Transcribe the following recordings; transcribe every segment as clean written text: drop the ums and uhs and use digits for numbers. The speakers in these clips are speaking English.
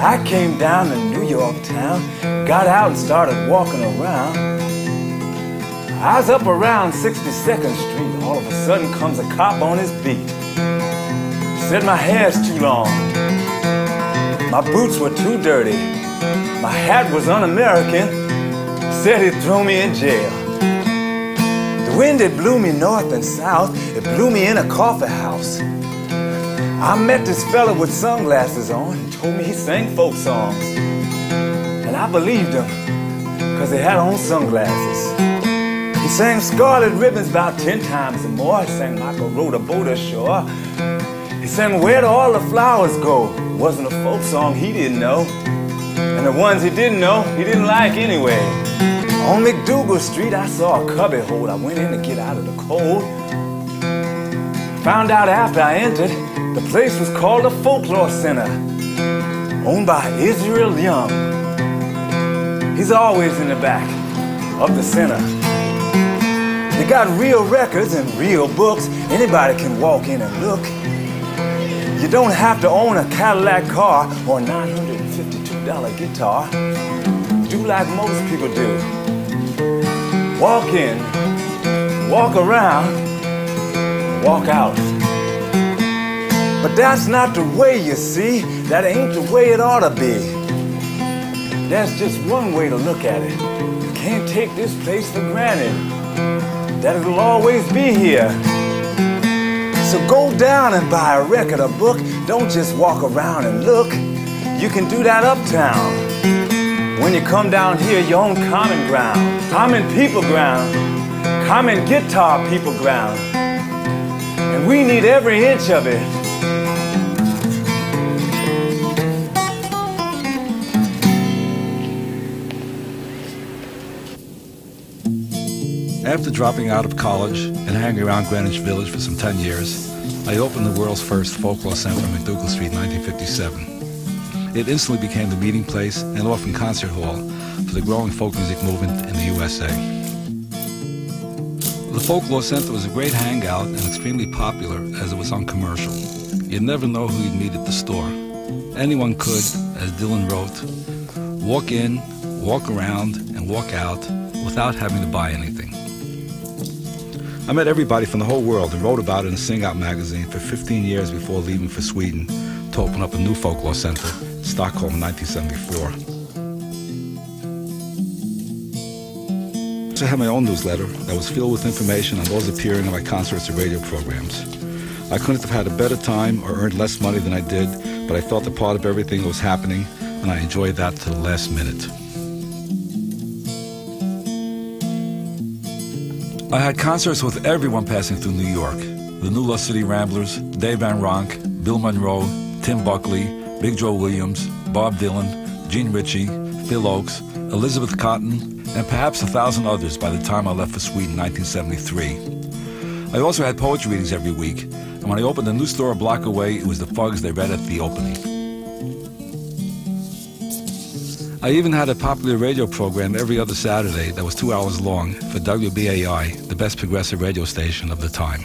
I came down to New York town, got out and started walking around. I was up around 62nd Street, all of a sudden comes a cop on his beat. Said my hair's too long, my boots were too dirty, my hat was un-American, said he'd throw me in jail. The wind, it blew me north and south, it blew me in a coffee house. I met this fella with sunglasses on, he told me he sang folk songs. And I believed him, cause he had on sunglasses. He sang Scarlet Ribbons about 10 times or more. He sang Michael rowed a boat ashore. He sang Where Do All the Flowers Go? Wasn't a folk song he didn't know. And the ones he didn't know, he didn't like anyway. On McDougal Street, I saw a cubby hole. I went in to get out of the cold. Found out after I entered, the place was called the Folklore Center, owned by Israel Young. He's always in the back of the center. They got real records and real books. Anybody can walk in and look. You don't have to own a Cadillac car or a $952 guitar. Do like most people do. Walk in, walk around, walk out. But that's not the way, you see. That ain't the way it ought to be. There's just one way to look at it. You can't take this place for granted, that it'll always be here. So go down and buy a record or book. Don't just walk around and look. You can do that uptown. When you come down here, you're on common ground, common people ground, common guitar people ground. And we need every inch of it. After dropping out of college and hanging around Greenwich Village for some 10 years, I opened the world's first folklore center on McDougal Street in 1957. It instantly became the meeting place and often concert hall for the growing folk music movement in the USA. The Folklore Center was a great hangout and extremely popular as it was uncommercial. You'd never know who you'd meet at the store. Anyone could, as Dylan wrote, walk in, walk around, and walk out without having to buy anything. I met everybody from the whole world and wrote about it in Sing Out magazine for 15 years before leaving for Sweden to open up a new folklore center in Stockholm in 1974. I had my own newsletter that was filled with information on those appearing on my concerts and radio programs. I couldn't have had a better time or earned less money than I did, but I felt a part of everything that was happening, and I enjoyed that to the last minute. I had concerts with everyone passing through New York. The New Lost City Ramblers, Dave Van Ronk, Bill Monroe, Tim Buckley, Big Joe Williams, Bob Dylan, Gene Ritchie, Phil Oakes, Elizabeth Cotten, and perhaps 1,000 others by the time I left for Sweden in 1973. I also had poetry readings every week, and when I opened a new store a block away, it was the Fugs they read at the opening. I even had a popular radio program every other Saturday that was 2 hours long for WBAI, the best progressive radio station of the time.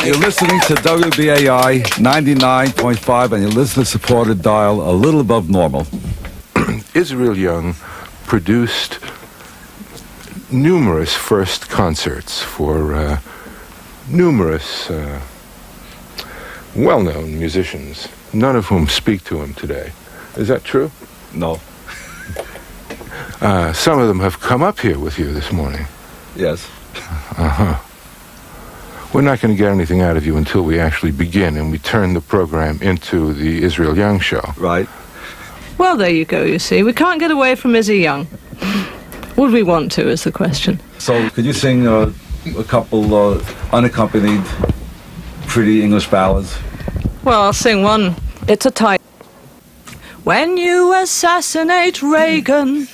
You're listening to WBAI 99.5 and your listener-supported dial a little above normal. Israel Young produced numerous first concerts for numerous well-known musicians, none of whom speak to him today. Is that true? No. Some of them have come up here with you this morning. Yes. Uh-huh. We're not going to get anything out of you until we actually begin and we turn the program into the Israel Young show. Right. Well, there you go, you see. We can't get away from Izzy Young. Would we want to, is the question. So, could you sing a couple unaccompanied pretty English ballads? Well, I'll sing one. It's a tight. When you assassinate Reagan,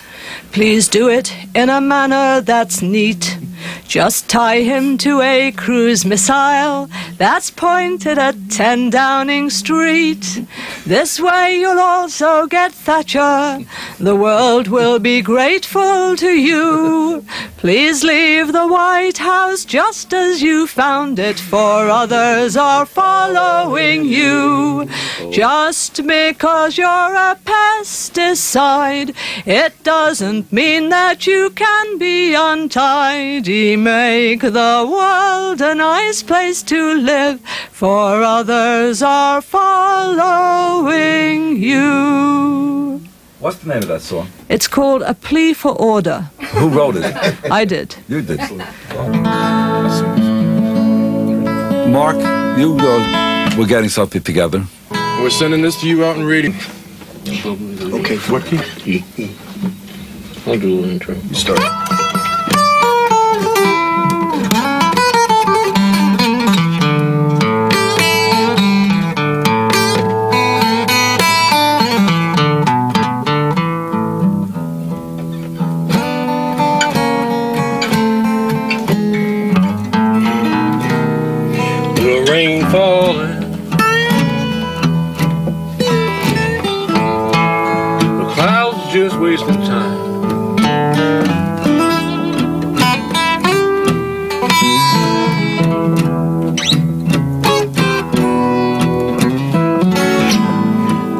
please do it in a manner that's neat. Just tie him to a cruise missile that's pointed at 10 Downing Street. This way you'll also get Thatcher. The world will be grateful to you. Please leave the White House just as you found it, for others are following you. Just because you're a pesticide, it doesn't mean that you can be untidy. Make the world a nice place to live, for others are following you. What's the name of that song? It's called A Plea for Order. Who wrote it? I did. You did. Mark, you were getting something together. We're sending this to you out in reading. Okay, 14. I'll do a little intro. You start. Rain falling, the clouds just wasting time.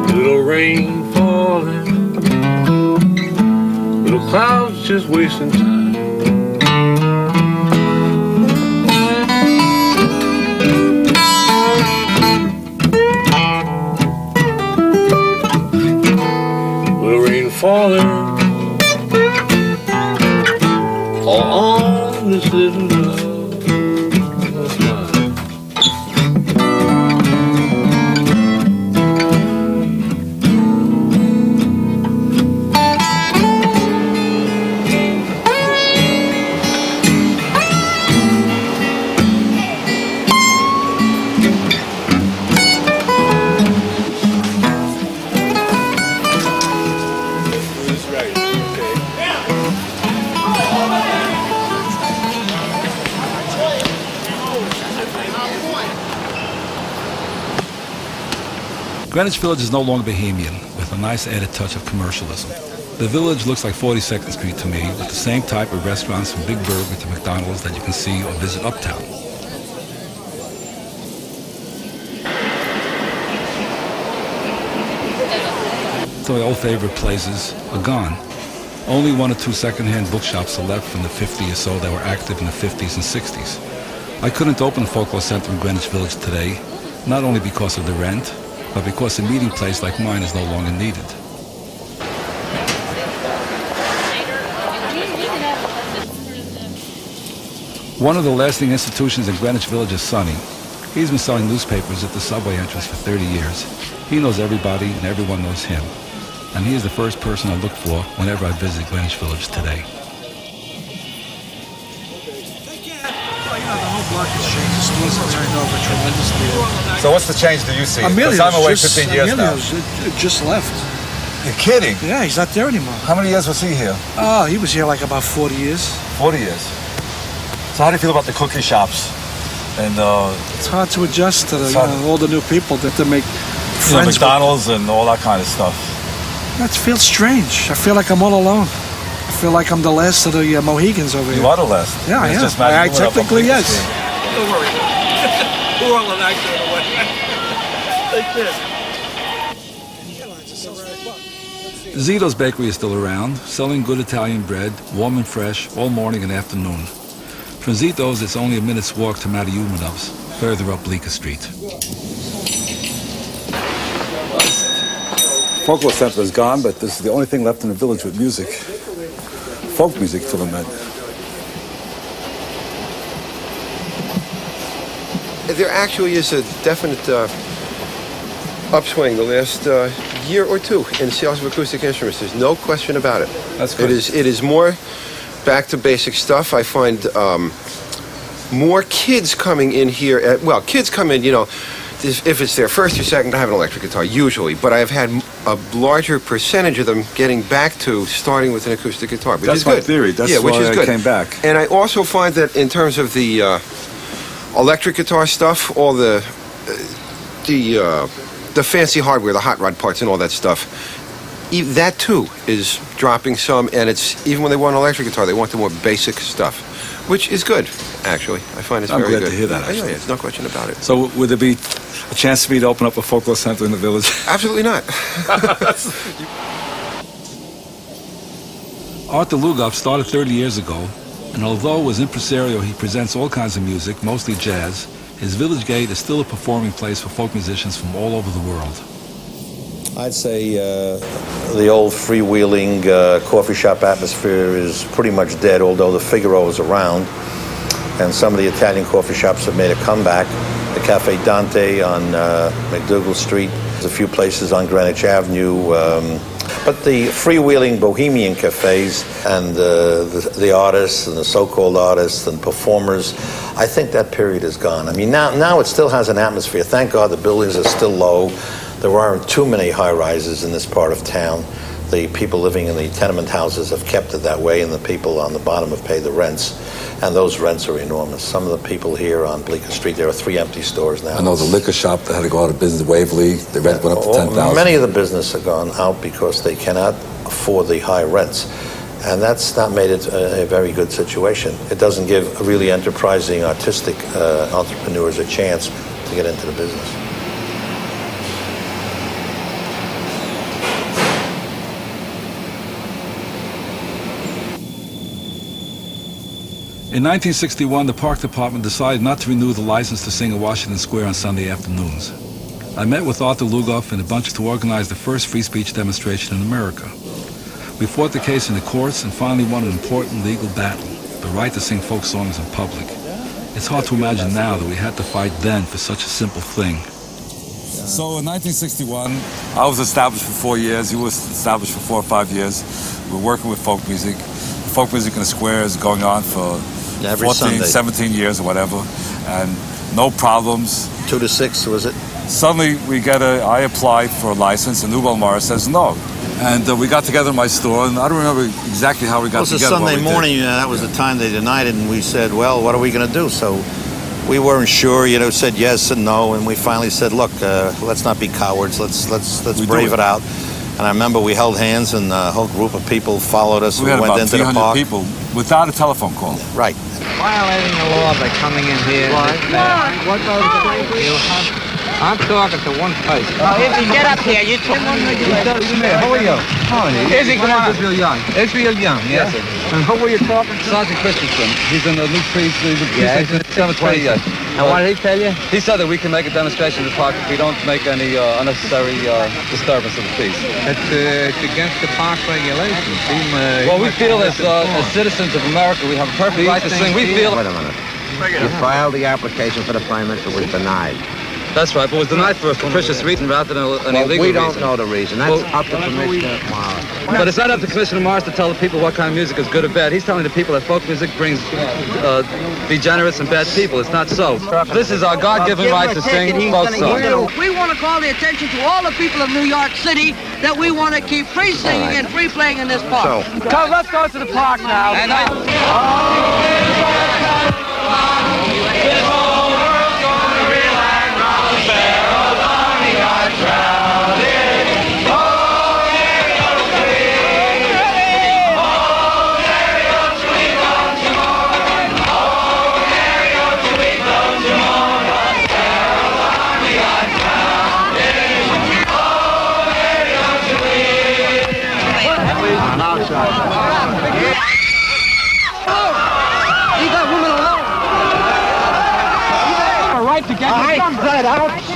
Little rain falling, little clouds just wasting time. Falling all on this little love of mine. Greenwich Village is no longer bohemian, with a nice added touch of commercialism. The village looks like 42nd Street to me, with the same type of restaurants from Big Burger to McDonald's that you can see or visit uptown. So the old favorite places are gone. Only 1 or 2 second-hand bookshops are left from the 50 or so that were active in the 50s and 60s. I couldn't open the Folklore Center in Greenwich Village today, not only because of the rent, but because a meeting place like mine is no longer needed. One of the lasting institutions in Greenwich Village is Sonny. He's been selling newspapers at the subway entrance for 30 years. He knows everybody and everyone knows him. And he is the first person I look for whenever I visit Greenwich Village today. So what's the change do you see? Emilio's I'm away just, 15 years now. Just left. You're kidding? Yeah, he's not there anymore. How many years was he here? Oh, he was here like about 40 years. 40 years. So how do you feel about the cookie shops? And It's hard to adjust to all the new people that they make friends with. McDonald's and all that kind of stuff. It feels strange. I feel like I'm all alone. I feel like I'm the last of the Mohegans over here. You are the last. Yeah, it's yeah. just magic. Technically, yes. Don't worry. Pour all of that shit away. Take this. Zito's Bakery is still around, selling good Italian bread, warm and fresh, all morning and afternoon. From Zito's, it's only a minute's walk to Mariumanov's, further up Bleecker Street. Folklore Center is gone, but this is the only thing left in the village with music. Folk music for the men. There actually is a definite upswing the last year or two in sales of acoustic instruments. There's no question about it. That's good. It is more back to basic stuff. I find more kids coming in here. Kids come in, if it's their first or second to have an electric guitar, usually. But I've had a larger percentage of them getting back to starting with an acoustic guitar, which is good. That's my theory. That's which why is good. I came back. And I also find that in terms of the electric guitar stuff, all the fancy hardware, the hot rod parts and all that stuff, that too is dropping some. And it's even when they want an electric guitar, they want the more basic stuff, which is good, actually. I find it's very good. I'm glad to hear that, actually. Yeah, there's no question about it. So would there be a chance for me to open up a folklore center in the village? Absolutely not. Arthur Lugoff started 30 years ago, and although as impresario he presents all kinds of music, mostly jazz, his village gate is still a performing place for folk musicians from all over the world. I'd say the old freewheeling coffee shop atmosphere is pretty much dead, although the Figaro is around, and some of the Italian coffee shops have made a comeback. The Cafe Dante on McDougall Street, there's a few places on Greenwich Avenue, but the freewheeling bohemian cafes and the artists and the so-called artists and performers, I think that period is gone. I mean, now it still has an atmosphere. Thank God the buildings are still low. There aren't too many high-rises in this part of town. The people living in the tenement houses have kept it that way, and the people on the bottom have paid the rents, and those rents are enormous. Some of the people here on Bleecker Street, there are 3 empty stores now. I know the liquor shop that had to go out of business, Waverly, the rent went up to $10,000. Many of the business have gone out because they cannot afford the high rents, and that's not made it a very good situation. It doesn't give really enterprising, artistic entrepreneurs a chance to get into the business. In 1961, the Park Department decided not to renew the license to sing at Washington Square on Sunday afternoons. I met with Arthur Lugoff and a bunch to organize the first free speech demonstration in America. We fought the case in the courts and finally won an important legal battle, the right to sing folk songs in public. It's hard to imagine now that we had to fight then for such a simple thing. So in 1961, I was established for 4 years. He was established for 4 or 5 years. We're working with folk music. Folk music in the square is going on for Every 14, Sunday. 17 years or whatever, and no problems. 2 to 6, was it? Suddenly, I apply for a license, and Newell Morris says no. And we got together in my store, and I don't remember exactly how we got together. It was a Sunday morning, that was the time they denied it, and we said, well, what are we going to do? So we weren't sure, said yes and no, and we finally said, look, let's not be cowards, let's brave it out. And I remember we held hands, and a whole group of people followed us. We had went about into the 300 park. people without a telephone call. Right. Violating the law by coming in here. What I'm talking to one person. Izzy, get up here. You talk. How are you? Izzy, come on. Israel Young. Israel Young, yes. And who were you talking to? Sergeant Christensen. He's in the new priest. He's Yeah, a 20 years. And what did he tell you? He said that we can make a demonstration in the park if we don't make any unnecessary disturbance of the peace. It's against the park regulations. Well, we feel as citizens of America, we have a perfect right to sing. We feel... Wait a minute. You filed the application for the permit. It was denied. That's right, but it was denied for a capricious reason rather than an illegal we reason. don't know the reason. That's up to Commissioner Morris. But it's not up to Commissioner Morris to tell the people what kind of music is good or bad. He's telling the people that folk music brings degenerates and bad people. It's not so. This is our God-given right to sing folk songs. We want to call the attention to all the people of New York City that we want to keep free singing and free playing in this park. So let's go to the park now. And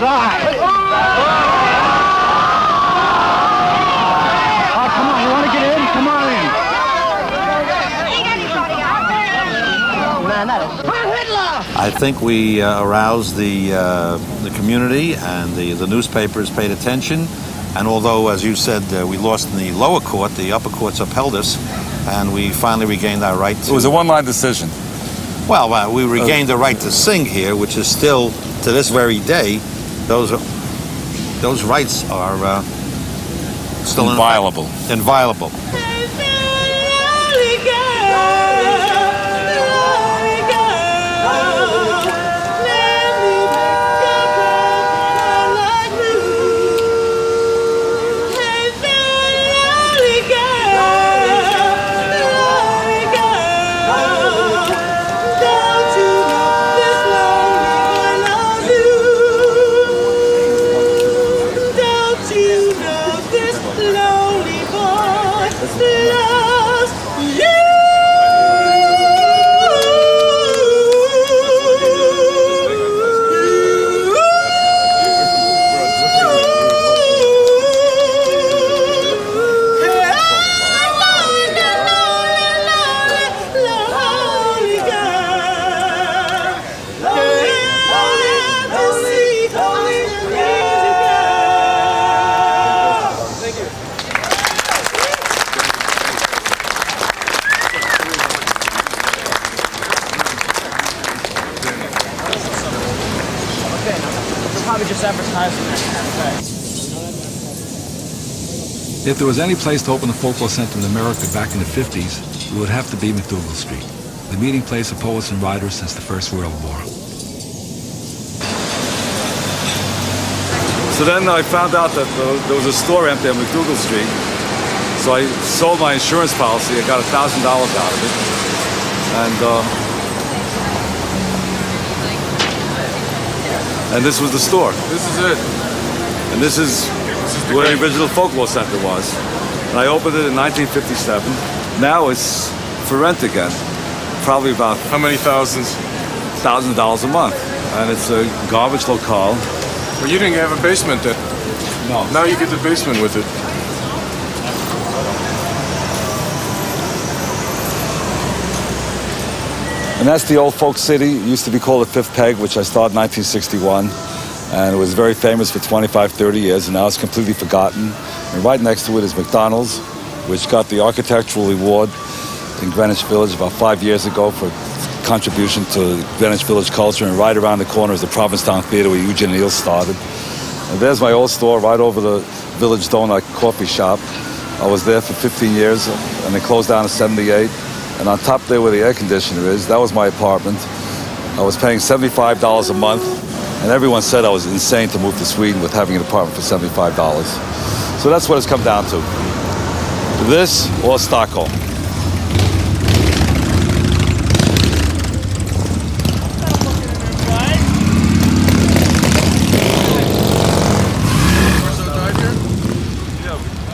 outside. Oh, come on, you want to get in? Come on in. I think we aroused the community, and the newspapers paid attention. And although, as you said, we lost in the lower court, the upper courts upheld us, and we finally regained our right to... It was a one-line decision. Well, we regained the right to sing here, which is still, to this very day, those rights are still inviolable. Inviolable. If there was any place to open a folklore center in America back in the 50s, it would have to be McDougal Street, the meeting place of poets and writers since the First World War. So then I found out that there was a store empty on McDougal Street. So I sold my insurance policy. I got $1,000 out of it. And this was the store. This is it. And this is where the original Folklore Center was. And I opened it in 1957. Now it's for rent again. Probably about... How many thousands? $1,000 a month. And it's a garbage locale. Well, you didn't have a basement then. No. Now you get the basement with it. And that's the old folk city. It used to be called the Fifth Peg, which I started in 1961. And it was very famous for 25, 30 years, and now it's completely forgotten. And right next to it is McDonald's, which got the Architectural Award in Greenwich Village about 5 years ago for contribution to Greenwich Village culture. And right around the corner is the Provincetown Theater where Eugene O'Neill started. And there's my old store right over the Village Donut coffee shop. I was there for 15 years, and they closed down in '78. And on top there where the air conditioner is, that was my apartment. I was paying $75 a month, and everyone said I was insane to move to Sweden with having an apartment for $75. So that's what it's come down to. This or Stockholm.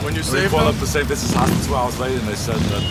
When you They saved called them? up to say this is hospital 2 hours later, and they said that...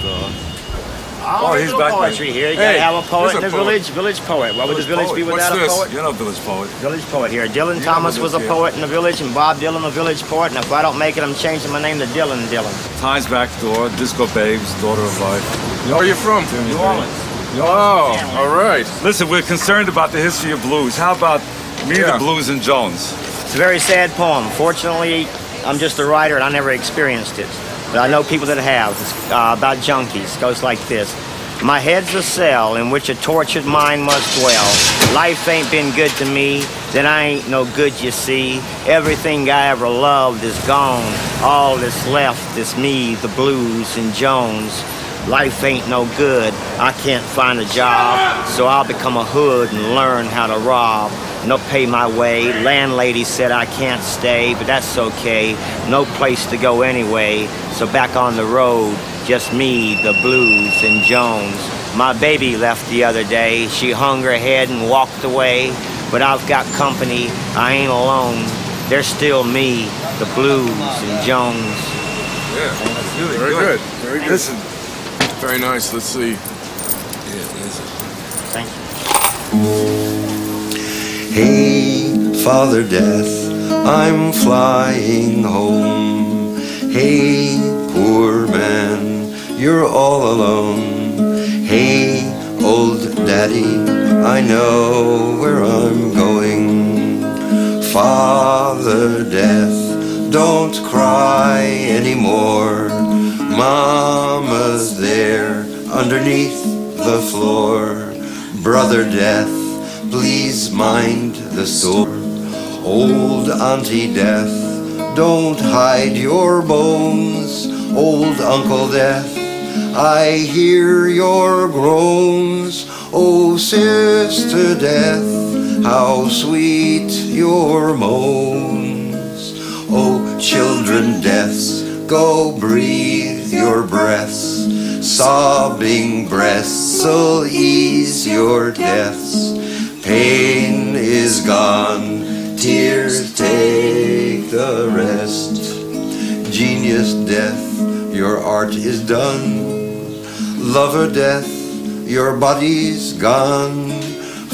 Oh, he's back poetry here. You gotta have a poet in the village poet. What would the village be without a poet? You're no village poet. Village poet here. Dylan Thomas was a poet in the village, and Bob Dylan a village poet. And if I don't make it, I'm changing my name to Dylan Dylan. Time's Back Door, Disco Babes, Daughter of Life. Where are you from? New Orleans. Oh, all right. Listen, we're concerned about the history of blues. How about Me, the Blues, and Jones? It's a very sad poem. Fortunately, I'm just a writer, and I never experienced it. But I know people that have. It's about junkies. It goes like this. My head's a cell in which a tortured mind must dwell. Life ain't been good to me, then I ain't no good, you see. Everything I ever loved is gone. All that's left is me, the blues, and Jones. Life ain't no good, I can't find a job, so I'll become a hood and learn how to rob. No pay my way, landlady said I can't stay, but that's okay. No place to go anyway, so back on the road. Just me, the blues, and Jones. My baby left the other day. She hung her head and walked away. But I've got company. I ain't alone. There's still me, the blues, and Jones. Yeah, that's really very good. Very good. Listen. Very nice. Let's see. Thank you. Hey, Father Death, I'm flying home. Hey, poor man, you're all alone. Hey, old daddy, I know where I'm going. Father Death, don't cry anymore. Mama's there underneath the floor. Brother Death, please mind the store. Old Auntie Death, don't hide your bones. Old Uncle Death, I hear your groans. Oh, Sister Death, how sweet your moans. Oh, children Deaths, go breathe your breaths. Sobbing breasts'll ease your deaths. Pain is gone, tears take the rest. Genius Death, your art is done. Lover Death, your body's gone.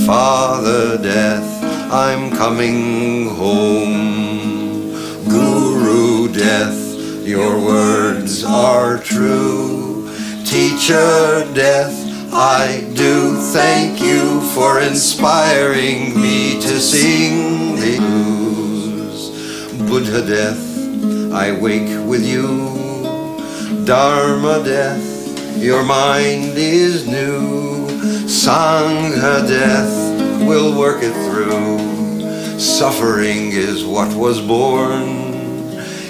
Father Death, I'm coming home. Guru Death, your words are true. Teacher Death, I do thank you for inspiring me to sing the blues. Buddha Death, I wake with you. Dharma Death, your mind is new. Sangha Death, we'll work it through. Suffering is what was born.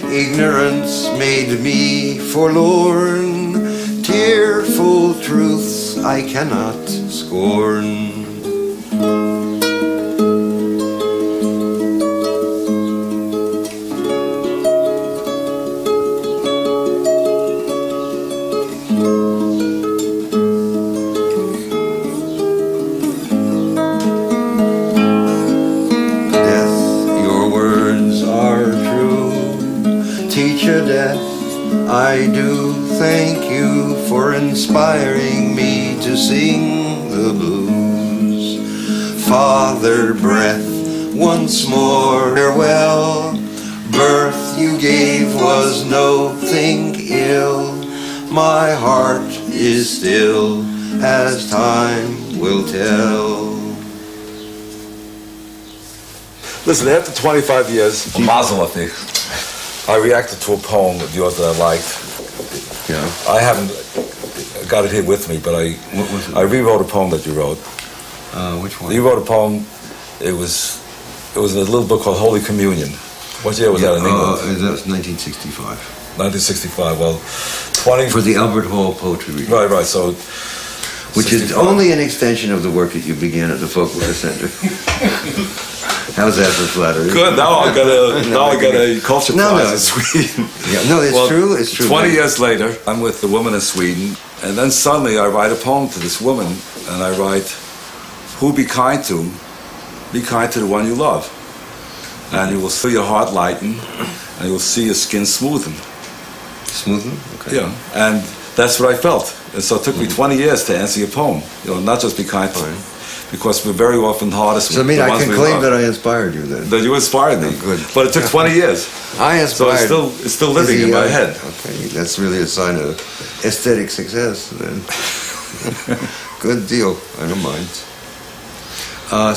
Ignorance made me forlorn. Tearful truths I cannot scorn. I do thank you for inspiring me to sing the blues. Father Breath, once more farewell. Birth you gave was no thing ill. My heart is still, as time will tell. Listen, after 25 years of Mazel Tov, I reacted to a poem of yours that I liked. Yeah. I haven't got it here with me, but I rewrote a poem that you wrote. Which one? You wrote a poem. It was in a little book called Holy Communion. What year was that in England? That was 1965. 1965. Well, 20 for the Albert Hall Poetry Reading. Right. So, which 65. Is only an extension of the work that you began at the Folklore Center. How's that for flattery? Good. Now I got a culture prize in Sweden. Yeah, no, it's true. It's true. 20 years later, I'm with the woman in Sweden, and then suddenly I write a poem to this woman, and I write, "Who be kind to the one you love, and you will feel your heart lighten, and you will see your skin smoothen." Smoothen? Okay. Yeah, and that's what I felt. And so it took me 20 years to answer your poem. Not just be kind to me. Because we're very often hardest with the ones we love. So I can claim that I inspired you then. That you inspired me. Good. But it took 20 years. I inspired. So it's still living in my head. Okay, that's really a sign of aesthetic success then. Good deal. I don't mind.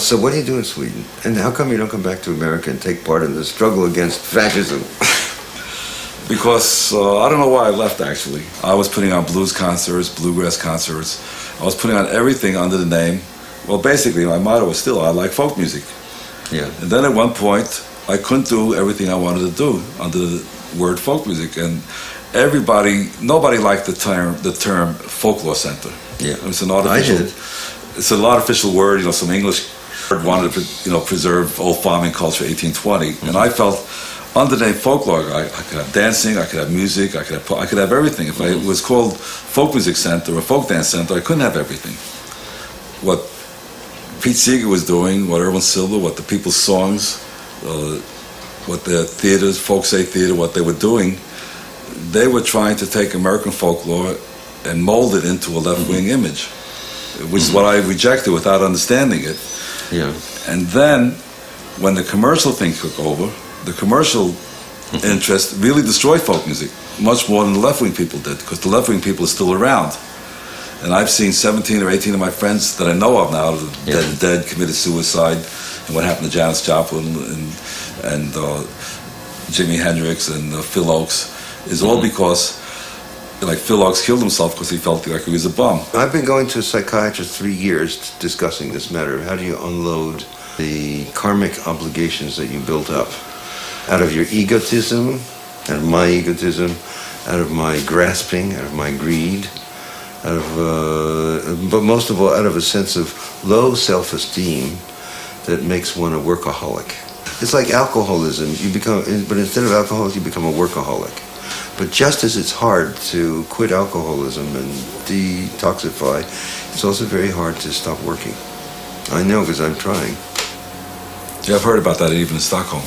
So what do you do in Sweden? And how come you don't come back to America and take part in the struggle against fascism? Because I don't know why I left, actually. I was putting on blues concerts, bluegrass concerts. I was putting on everything under the name. Well, basically, my motto was still, I like folk music. Yeah. And then at one point, I couldn't do everything I wanted to do under the word folk music. And nobody liked the term folklore center. Yeah. It's an artificial. I did. It's an artificial word, some English word wanted to, preserve old farming culture, 1820. Mm-hmm. And I felt under the name folklore, I could have dancing, I could have music, I could have everything. If it was called folk music center or folk dance center, I couldn't have everything. What Pete Seeger was doing, what Irwin Silver, what the People's Songs, what the theaters, Folk Say Theater, what they were doing, they were trying to take American folklore and mold it into a left-wing image, which is what I rejected without understanding it. Yeah. And then when the commercial thing took over, the commercial interest really destroyed folk music, much more than the left-wing people did, because the left-wing people are still around. And I've seen 17 or 18 of my friends that I know of now, dead, committed suicide, and what happened to Janis Joplin and Jimi Hendrix and Phil Oakes is all because, like, Phil Oakes killed himself because he felt like he was a bum. I've been going to a psychiatrist 3 years discussing this matter. How do you unload the karmic obligations that you built up out of your egotism, out of my egotism, out of my grasping, out of my greed, out of, but most of all, out of a sense of low self-esteem that makes one a workaholic. It's like alcoholism. You become, but instead of alcoholic, you become a workaholic. But just as it's hard to quit alcoholism and detoxify, it's also very hard to stop working. I know, because I'm trying. Yeah, I've heard about that even in Stockholm.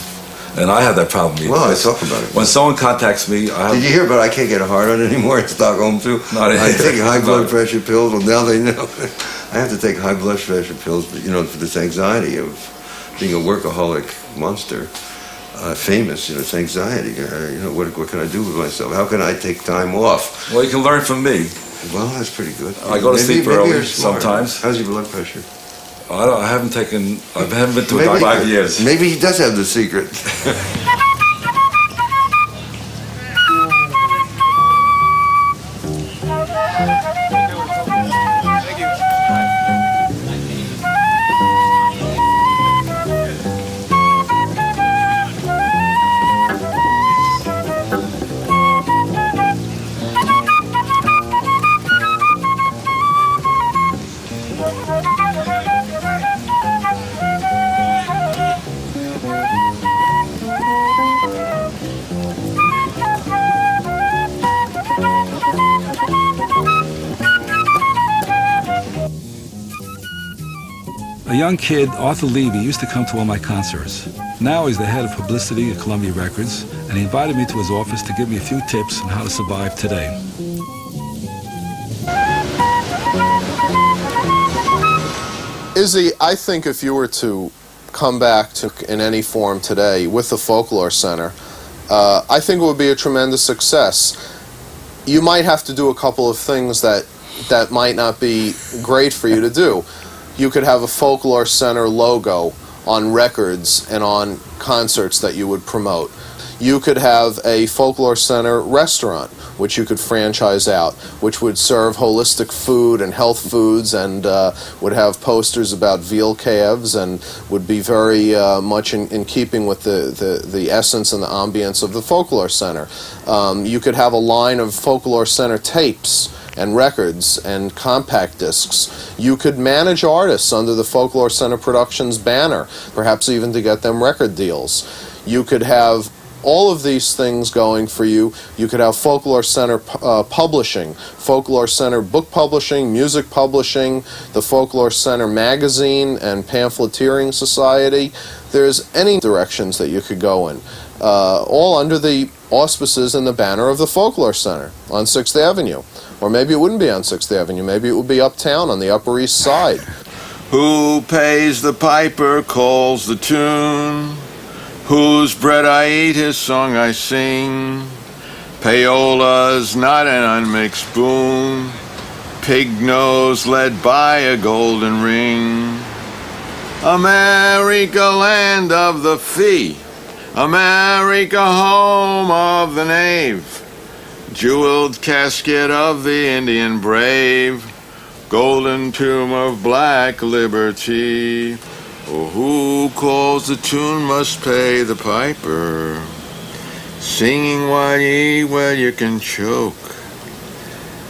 And I have that problem. Well, I talk about it. When someone contacts me, Did you hear about I can't get a hard on anymore in Stockholm too? I take high blood pressure pills. Well, now they know. I have to take high blood pressure pills, you know, for this anxiety of being a workaholic monster. Famous, you know, it's anxiety. You know, what can I do with myself? How can I take time off? Well, you can learn from me. Well, that's pretty good. I go to sleep early sometimes. How's your blood pressure? I haven't been to it in 5 years. Maybe he does have the secret. A young kid, Arthur Levy, used to come to all my concerts. Now he's the head of publicity at Columbia Records, and he invited me to his office to give me a few tips on how to survive today. Izzy, I think if you were to come back to in any form today with the Folklore Center, I think it would be a tremendous success. You might have to do a couple of things that might not be great for you to do. You could have a Folklore Center logo on records and on concerts that you would promote. You could have a Folklore Center restaurant, which you could franchise out, which would serve holistic food and health foods and would have posters about veal calves and would be very much in keeping with the essence and the ambience of the Folklore Center. You could have a line of Folklore Center tapes and records and compact discs. You could manage artists under the Folklore Center Productions banner, perhaps even to get them record deals. You could have all of these things going for you. You could have Folklore Center publishing, Folklore Center book publishing, music publishing, the Folklore Center magazine and pamphleteering society. There's any directions that you could go in, all under the auspices and the banner of the Folklore Center on 6th Avenue. Or maybe it wouldn't be on 6th Avenue. Maybe it would be uptown on the Upper East Side. Who pays the piper calls the tune. Whose bread I eat, his song I sing. Paola's not an unmixed spoon. Pig nose led by a golden ring. America, land of the fee. America, home of the knave. Jeweled casket of the Indian brave. Golden tomb of black liberty. Oh, who calls the tune must pay the piper. Singing while ye eat, well, you can choke.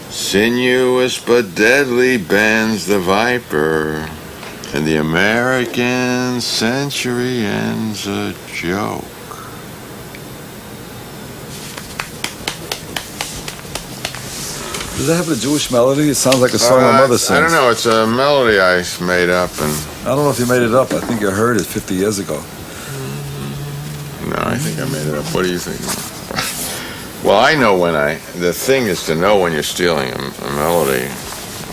Sinuous but deadly bends the viper, and the American century ends a joke. Does that have a Jewish melody? It sounds like a song my mother sings. I don't know. It's a melody I made up, and I don't know if you made it up. I think I heard it 50 years ago. No, I think I made it up. What do you think? Well, I know when the thing is to know when you're stealing a melody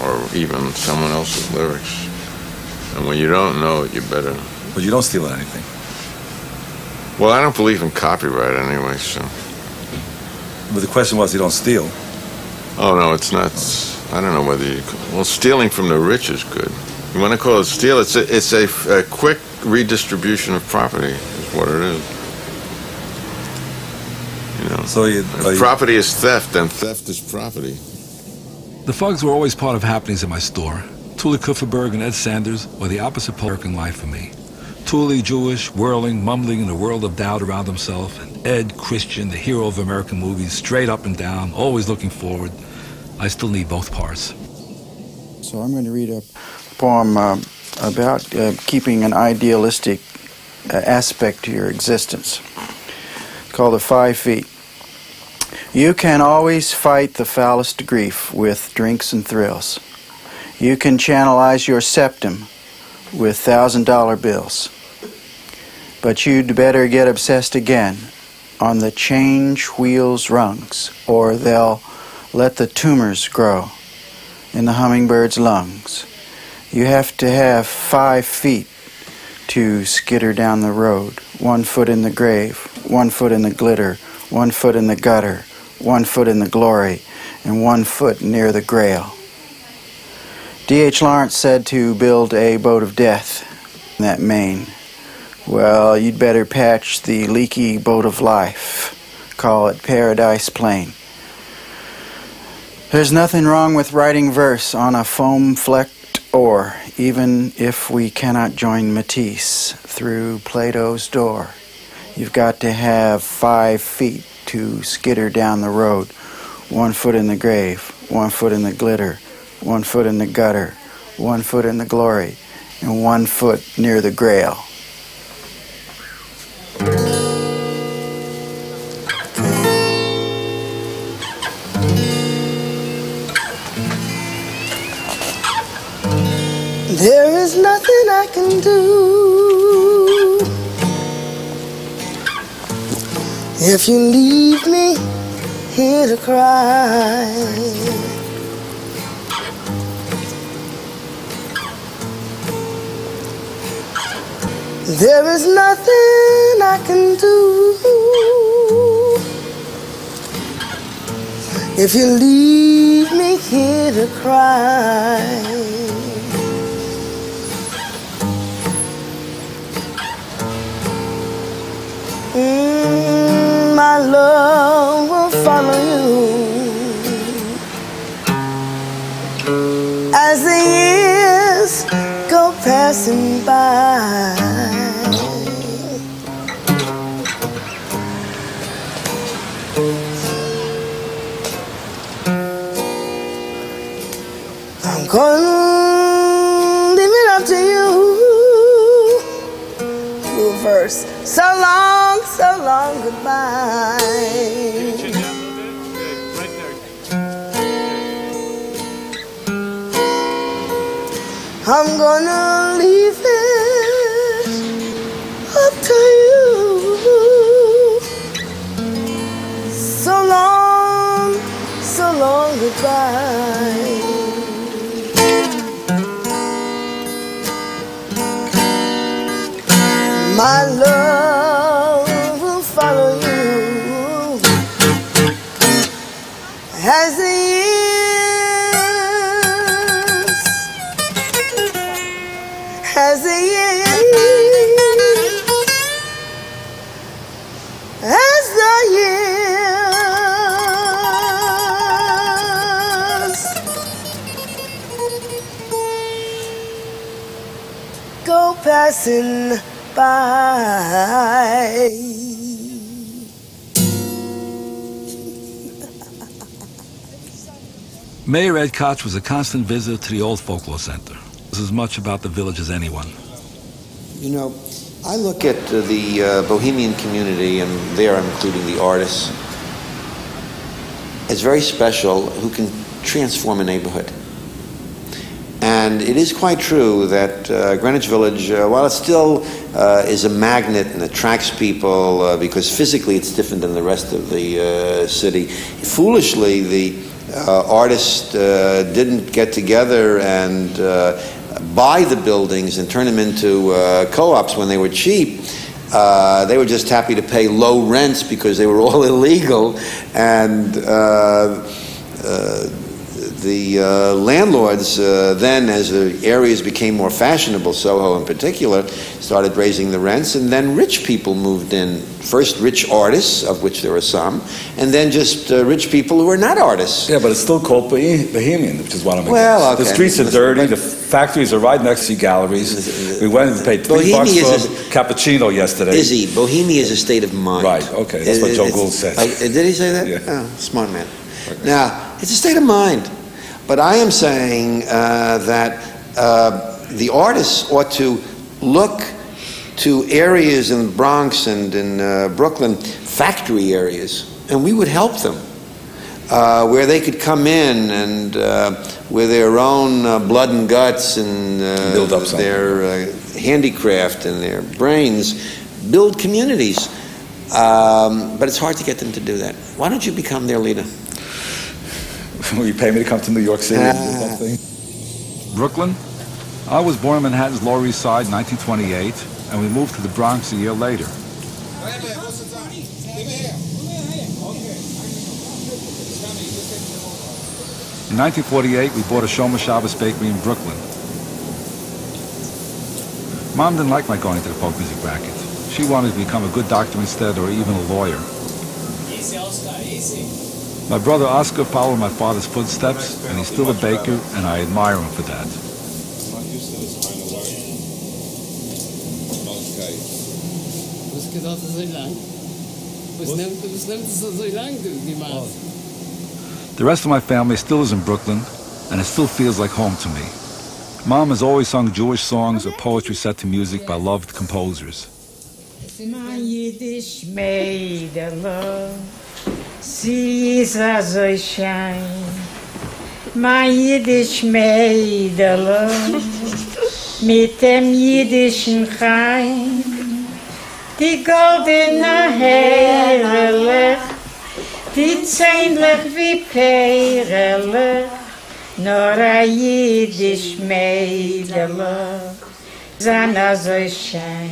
or even someone else's lyrics. And when you don't know it, you better... But you don't steal anything. Well, I don't believe in copyright anyway, so. But the question was, you don't steal. Oh, no, it's not. I don't know whether you... Well, stealing from the rich is good. You want to call it steal? It's a quick redistribution of property is what it is. You know, so if property is theft, then theft is property. The Fugs were always part of happenings at my store. Thule Kupferberg and Ed Sanders were the opposite pole in life for me. Thule, Jewish, whirling, mumbling in a world of doubt around himself, and Ed, Christian, the hero of American movies, straight up and down, always looking forward. I still need both parts. So I'm going to read a poem about keeping an idealistic aspect to your existence, called The 5 Feet. You can always fight the foulest grief with drinks and thrills. You can channelize your septum with $1,000 bills. But you'd better get obsessed again on the change wheel's rungs, or they'll let the tumors grow in the hummingbird's lungs. You have to have 5 feet to skitter down the road. 1 foot in the grave, 1 foot in the glitter, 1 foot in the gutter, 1 foot in the glory, and 1 foot near the grail. D.H. Lawrence said to build a boat of death in that main. Well, you'd better patch the leaky boat of life. Call it Paradise Plain. There's nothing wrong with writing verse on a foam-flecked oar, even if we cannot join Matisse through Plato's door. You've got to have 5 feet to skitter down the road. 1 foot in the grave, 1 foot in the glitter, 1 foot in the gutter, 1 foot in the glory, and 1 foot near the grail. There is nothing I can do if you leave me here to cry. There is nothing I can do if you leave me here to cry. My love will follow you as the years go passing by. I'm gonna leave it up to you. Little verse. So long, goodbye. I'm gonna leave it up to you. So long, goodbye. My love will follow you as the years go passing by. Mayor Ed Koch was a constant visitor to the old Folklore Center. He was as much about the village as anyone. You know, I look at the Bohemian community, and there I'm including the artists, as very special, who can transform a neighborhood. And it is quite true that Greenwich Village, while it still is a magnet and attracts people because physically it's different than the rest of the city, foolishly the artists didn't get together and buy the buildings and turn them into co-ops when they were cheap. They were just happy to pay low rents because they were all illegal, and the landlords then, as the areas became more fashionable, Soho in particular, started raising the rents, and then rich people moved in. First rich artists, of which there were some, and then just rich people who were not artists. Yeah, but it's still called Bohemian, which is what I'm against. Well, okay. The streets are dirty, the factories are right next to galleries. We went and paid $3 for a cappuccino yesterday. Izzy, Bohemia is a state of mind. Right, okay, that's what Joe Gould said. Did he say that? Yeah. Oh, smart man. Okay. Now, it's a state of mind. But I am saying that the artists ought to look to areas in the Bronx and in Brooklyn, factory areas, and we would help them, where they could come in and with their own blood and guts and build up their handicraft and their brains, build communities. But it's hard to get them to do that. Why don't you become their leader? Will you pay me to come to New York City and do something? Brooklyn? I was born on Manhattan's Lower East Side in 1928, and we moved to the Bronx a year later. In 1948, we bought a Shomer Shabbos bakery in Brooklyn. Mom didn't like my going to the folk music racket. She wanted to become a good doctor instead, or even a lawyer. My brother Oscar followed my father's footsteps, and he's still a baker, and I admire him for that. The rest of my family still is in Brooklyn, and it still feels like home to me. Mom has always sung Jewish songs or poetry set to music by loved composers. My Yiddish Mädel, sie ist so schön. My Yiddish Mädel, mit dem jiddischen Chaim. Die goldene Haarle, die zähnlich wie Perle, nur a Yiddish Mädel, sana so schön.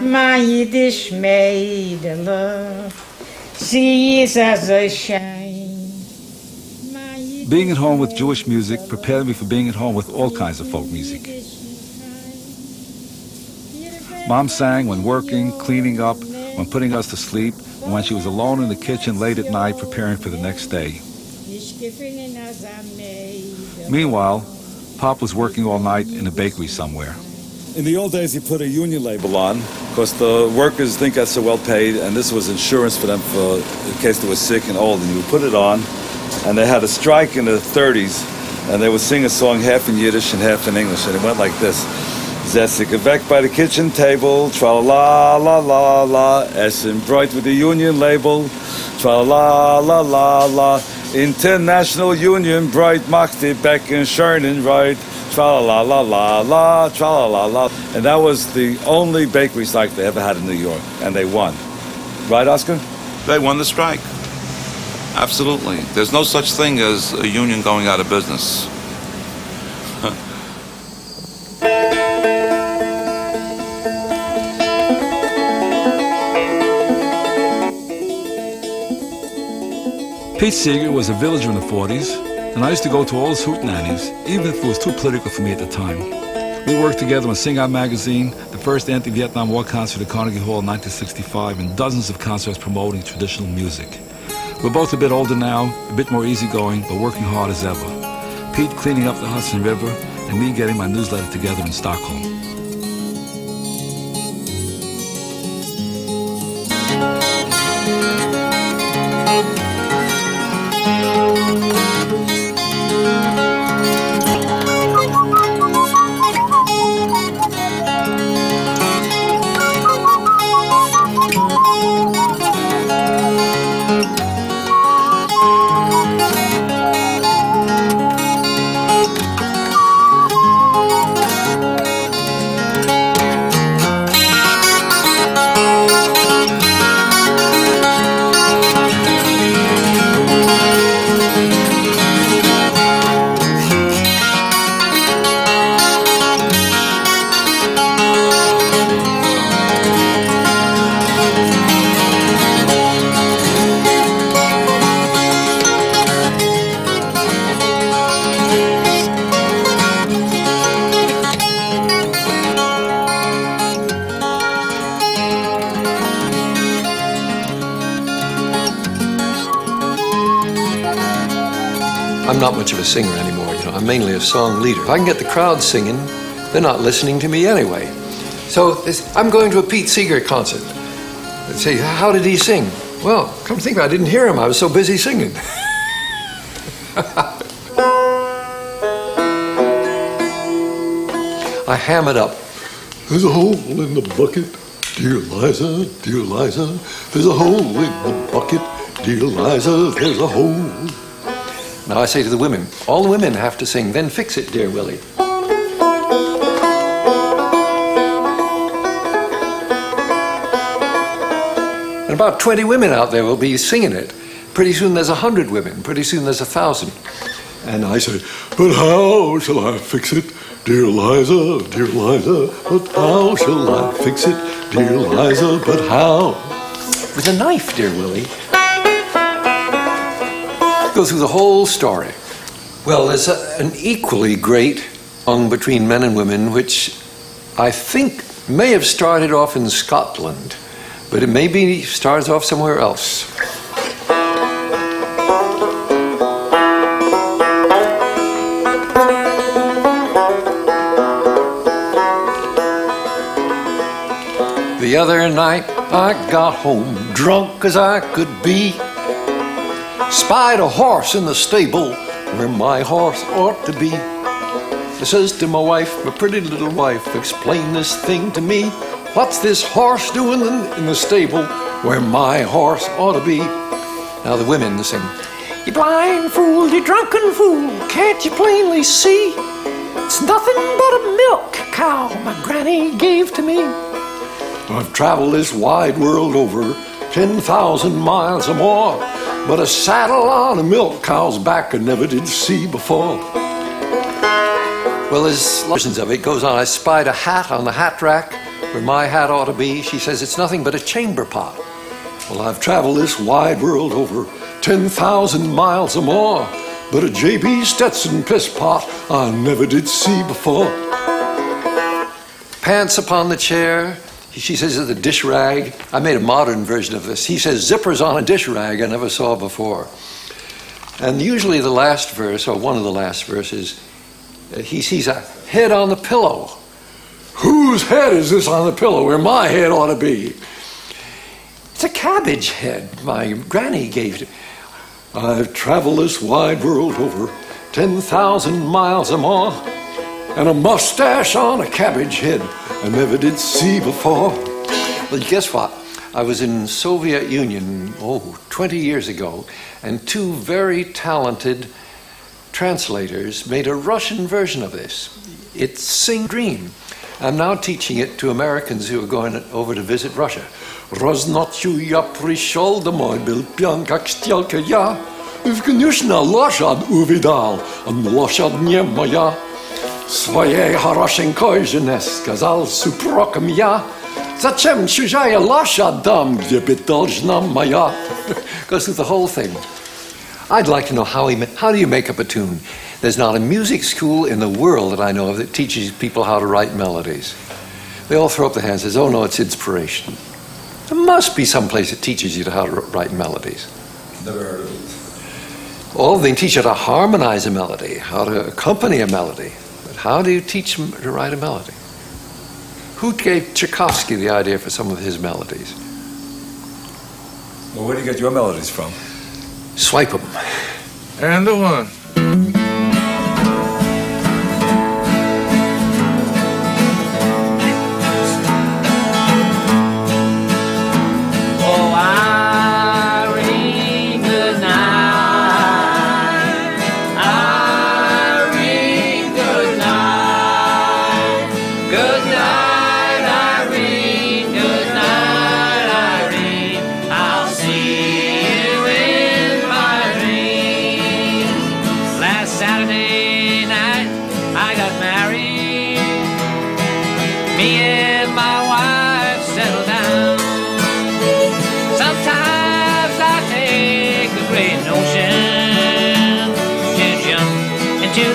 My Yiddish Mädel, sie ist so schön. Being at home with Jewish music prepared me for being at home with all kinds of folk music. Mom sang when working, cleaning up, when putting us to sleep, and when she was alone in the kitchen late at night preparing for the next day. Meanwhile, Pop was working all night in a bakery somewhere. In the old days, you put a union label on because the workers didn't get so well paid, and this was insurance for them for in case they were sick and old. And you would put it on, and they had a strike in the 30s, and they would sing a song half in Yiddish and half in English, and it went like this. Zessig weg by the kitchen table, tra-la la la la, Essen bright with the union label, tra-la la la la, International Union bright, macht die Becken schönen right, tra-la la la la, tra-la la la. And that was the only bakery strike they ever had in New York, and they won. Right, Oscar? They won the strike. Absolutely. There's no such thing as a union going out of business. Pete Seeger was a villager in the 40s, and I used to go to all his hootenannies, even if it was too political for me at the time. We worked together on Sing Out magazine, the first anti-Vietnam War concert at Carnegie Hall in 1965, and dozens of concerts promoting traditional music. We're both a bit older now, a bit more easygoing, but working hard as ever. Pete cleaning up the Hudson River, and me getting my newsletter together in Stockholm. I'm not much of a singer anymore, you know. I'm mainly a song leader. If I can get the crowd singing, they're not listening to me anyway. So I'm going to a Pete Seeger concert. They say, how did he sing? Well, come to think of it, I didn't hear him. I was so busy singing. I ham it up. There's a hole in the bucket, dear Liza, dear Liza. There's a hole in the bucket, dear Liza, there's a hole. Now I say to the women, all the women have to sing, then fix it, dear Willie. And about 20 women out there will be singing it. Pretty soon there's 100 women, pretty soon there's 1,000. And I say, but how shall I fix it, dear Liza, but how shall I fix it, dear Liza, but how? With a knife, dear Willie. Go through the whole story. Well, there's an equally great song between men and women, which I think may have started off in Scotland, but it maybe starts off somewhere else. The other night I got home drunk as I could be. Spied a horse in the stable where my horse ought to be. I says to my wife, my pretty little wife, explain this thing to me. What's this horse doing in the stable where my horse ought to be? Now the women sing, you blind fool, you drunken fool, can't you plainly see? It's nothing but a milk cow my granny gave to me. I've traveled this wide world over 10,000 miles or more, but a saddle on a milk cow's back I never did see before. Well, there's versions of it. It goes on, I spied a hat on the hat rack where my hat ought to be. She says, it's nothing but a chamber pot. Well, I've traveled this wide world over 10,000 miles or more, but a J.B. Stetson piss pot I never did see before. Pants upon the chair. She says it's a dish rag. I made a modern version of this. He says zippers on a dish rag I never saw before. And usually the last verse, or one of the last verses, he sees a head on the pillow. Whose head is this on the pillow where my head ought to be? It's a cabbage head my granny gave to me. I've traveled this wide world over 10,000 miles or more, and a mustache on a cabbage head I never did see before. Well, guess what? I was in Soviet Union, 20 years ago, and two very talented translators made a Russian version of this. It's Sing Dream. I'm now teaching it to Americans who are going over to visit Russia. Разночью я пришел домой, был пьян, как стрелка я. Конечно, лошадь увидал, а лошадь не моя. Своей хорошенькой жене сказал супругам я, зачем чужая лошадь там, где быть должна моя? Goes through the whole thing. I'd like to know how do you make up a tune? There's not a music school in the world that I know of that teaches people how to write melodies. They all throw up their hands and say, oh no, it's inspiration. There must be some place that teaches you how to write melodies. Never heard of it. Oh, they teach you how to harmonize a melody, how to accompany a melody. But how do you teach them to write a melody? Who gave Tchaikovsky the idea for some of his melodies? Well, where do you get your melodies from? Swipe them. And the one.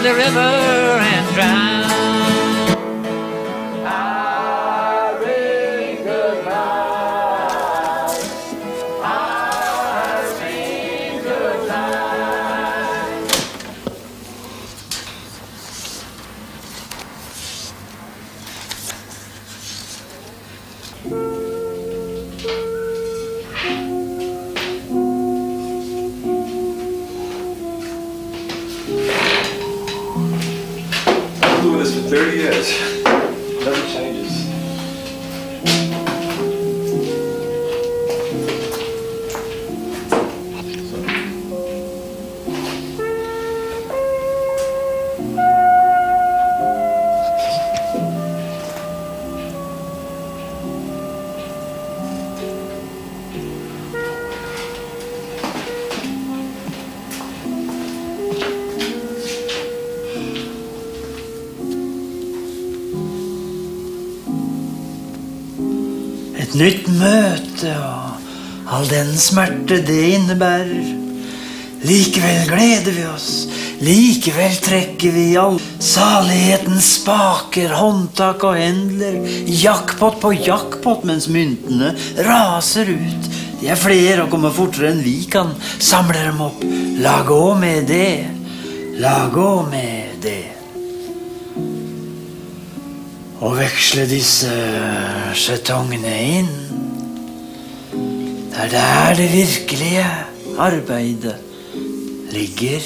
The river and drown. Irene, good night. Irene, good night. doing this for 30 years. Never changes. Et nytt møte og all den smerte det innebærer. Likevel gleder vi oss, likevel trekker vi all salighetens spaker, håndtak og hendler, jackpot på jackpot mens myntene raser ut. De er flere og kommer fortere enn vi kan, samler dem opp, la gå med det, la gå med det. Og veksle disse skjetongene inn. Det er der det virkelige arbeidet ligger.